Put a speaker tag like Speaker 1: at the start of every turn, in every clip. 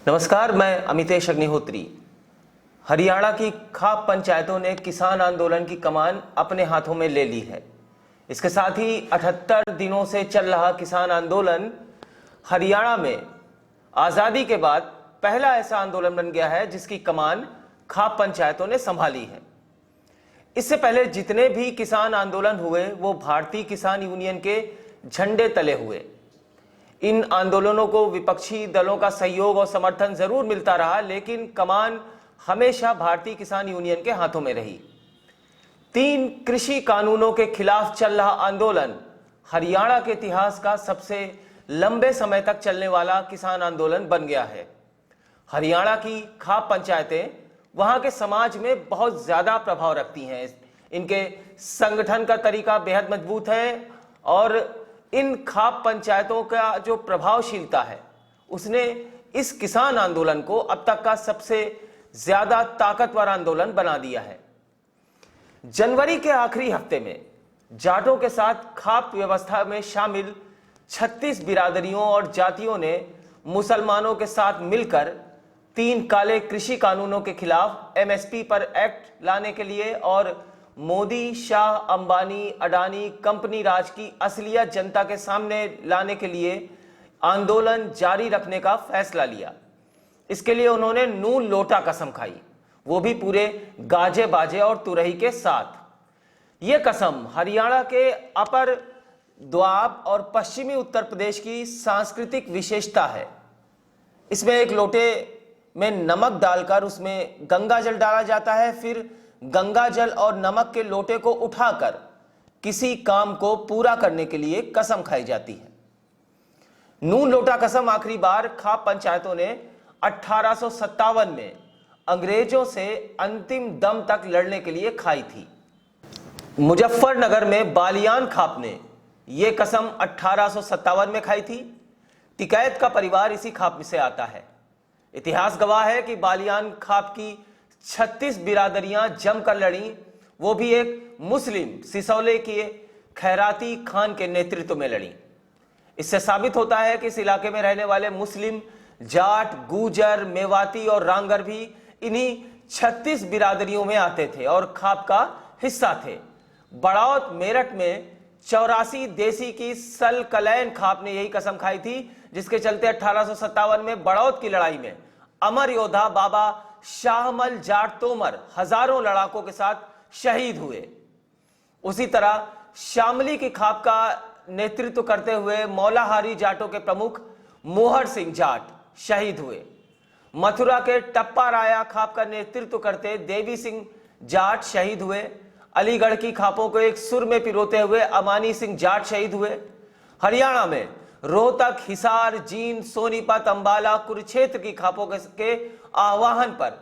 Speaker 1: नमस्कार, मैं अमितेश अग्निहोत्री। हरियाणा की खाप पंचायतों ने किसान आंदोलन की कमान अपने हाथों में ले ली है। इसके साथ ही 78 दिनों से चल रहा किसान आंदोलन हरियाणा में आज़ादी के बाद पहला ऐसा आंदोलन बन गया है जिसकी कमान खाप पंचायतों ने संभाली है। इससे पहले जितने भी किसान आंदोलन हुए वो भारतीय किसान यूनियन के झंडे तले हुए। इन आंदोलनों को विपक्षी दलों का सहयोग और समर्थन जरूर मिलता रहा, लेकिन कमान हमेशा भारतीय किसान यूनियन के हाथों में रही। 3 कृषि कानूनों के खिलाफ चल रहा आंदोलन हरियाणा के इतिहास का सबसे लंबे समय तक चलने वाला किसान आंदोलन बन गया है। हरियाणा की खाप पंचायतें वहां के समाज में बहुत ज्यादा प्रभाव रखती हैं। इनके संगठन का तरीका बेहद मजबूत है और इन खाप पंचायतों का जो प्रभावशीलता है उसने इस किसान आंदोलन को अब तक का सबसे ज्यादा ताकतवर आंदोलन बना दिया है। जनवरी के आखिरी हफ्ते में जाटों के साथ खाप व्यवस्था में शामिल 36 बिरादरियों और जातियों ने मुसलमानों के साथ मिलकर 3 काले कृषि कानूनों के खिलाफ एमएसपी पर एक्ट लाने के लिए और मोदी, शाह, अंबानी, अडानी कंपनी राज की असलियत जनता के सामने लाने के लिए आंदोलन जारी रखने का फैसला लिया। इसके लिए उन्होंने नून लोटा कसम खाई, वो भी पूरे गाजे बाजे और तुरही के साथ। ये कसम हरियाणा के अपर दोआब और पश्चिमी उत्तर प्रदेश की सांस्कृतिक विशेषता है। इसमें एक लोटे में नमक डालकर उसमें गंगा जल डाला जाता है, फिर गंगा जल और नमक के लोटे को उठाकर किसी काम को पूरा करने के लिए कसम खाई जाती है। नून लोटा कसम आखिरी बार खाप पंचायतों ने 1857 में अंग्रेजों से अंतिम दम तक लड़ने के लिए खाई थी। मुजफ्फरनगर में बालियान खाप ने यह कसम 1857 में खाई थी। टिकैत का परिवार इसी खाप से आता है। इतिहास गवाह है कि बालियान खाप की 36 बिरादरियां जमकर लड़ी, वो भी एक मुस्लिम सिसौले के खैराती खान के नेतृत्व में लड़ी। इससे साबित होता है कि इस इलाके में रहने वाले मुस्लिम, जाट, गुजर, मेवाती और रांगर भी इन्हीं 36 बिरादरियों में आते थे और खाप का हिस्सा थे। बड़ौत मेरठ में 84 देसी की सलकलैन खाप ने यही कसम खाई थी, जिसके चलते 1857 में बड़ौत की लड़ाई में अमर योद्धा बाबा शाहमल जाट तोमर हजारों लड़ाकों के साथ शहीद हुए। उसी तरह शामली की खाप का नेतृत्व करते हुए मौलाहारी जाटों के प्रमुख मोहर सिंह जाट शहीद हुए। मथुरा के टप्पा राया खाप का नेतृत्व करते देवी सिंह जाट शहीद हुए। अलीगढ़ की खापों को एक सुर में पिरोते हुए अमानी सिंह जाट शहीद हुए। हरियाणा में रोहतक, हिसार, जींद, सोनीपत, अंबाला, कुरुक्षेत्र की खापों के आह्वान पर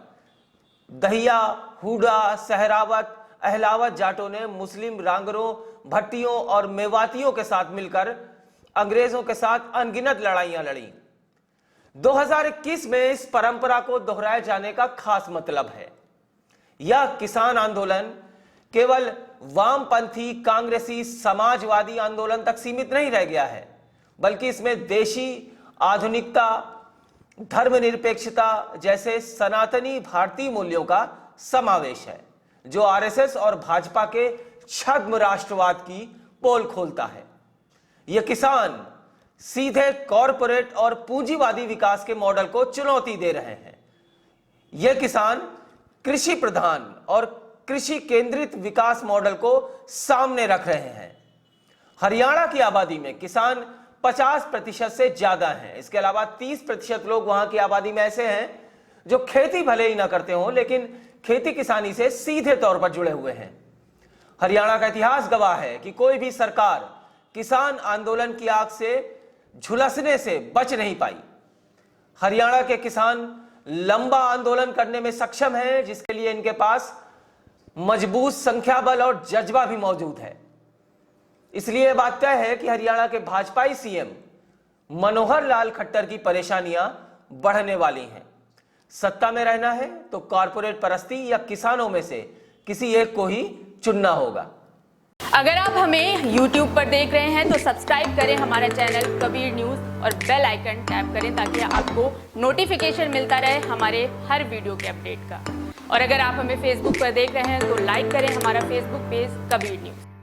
Speaker 1: दहिया, हुडा, सहरावत, अहलावत जाटों ने मुस्लिम रांगरों, भट्टियों और मेवातियों के साथ मिलकर अंग्रेजों के साथ अनगिनत लड़ाइयां लड़ी। 2021 में इस परंपरा को दोहराए जाने का खास मतलब है। यह किसान आंदोलन केवल वामपंथी, कांग्रेसी, समाजवादी आंदोलन तक सीमित नहीं रह गया है, बल्कि इसमें देशी आधुनिकता, धर्मनिरपेक्षता जैसे सनातनी भारतीय मूल्यों का समावेश है, जो आरएसएस और भाजपा के छद्म राष्ट्रवाद की पोल खोलता है। यह किसान सीधे कॉरपोरेट और पूंजीवादी विकास के मॉडल को चुनौती दे रहे हैं। यह किसान कृषि प्रधान और कृषि केंद्रित विकास मॉडल को सामने रख रहे हैं। हरियाणा की आबादी में किसान 50% से ज्यादा हैं। इसके अलावा 30% लोग वहां की आबादी में ऐसे हैं जो खेती भले ही ना करते हों, लेकिन खेती किसानी से सीधे तौर पर जुड़े हुए हैं। हरियाणा का इतिहास गवाह है कि कोई भी सरकार किसान आंदोलन की आग से झुलसने से बच नहीं पाई। हरियाणा के किसान लंबा आंदोलन करने में सक्षम हैं, जिसके लिए इनके पास मजबूत संख्या बल और जज्बा भी मौजूद है। इसलिए बात तय है कि हरियाणा के भाजपाई सीएम मनोहर लाल खट्टर की परेशानियां बढ़ने वाली हैं। सत्ता में रहना है तो कॉर्पोरेट परस्ती या किसानों में से किसी एक को ही चुनना होगा।
Speaker 2: अगर आप हमें YouTube पर देख रहे हैं तो सब्सक्राइब करें हमारा चैनल कबीर न्यूज़ और बेल आइकन टैप करें ताकि आपको नोटिफिकेशन मिलता रहे हमारे हर वीडियो के अपडेट का। और अगर आप हमें Facebook पर देख रहे हैं तो लाइक करें हमारा Facebook पेज कबीर न्यूज़।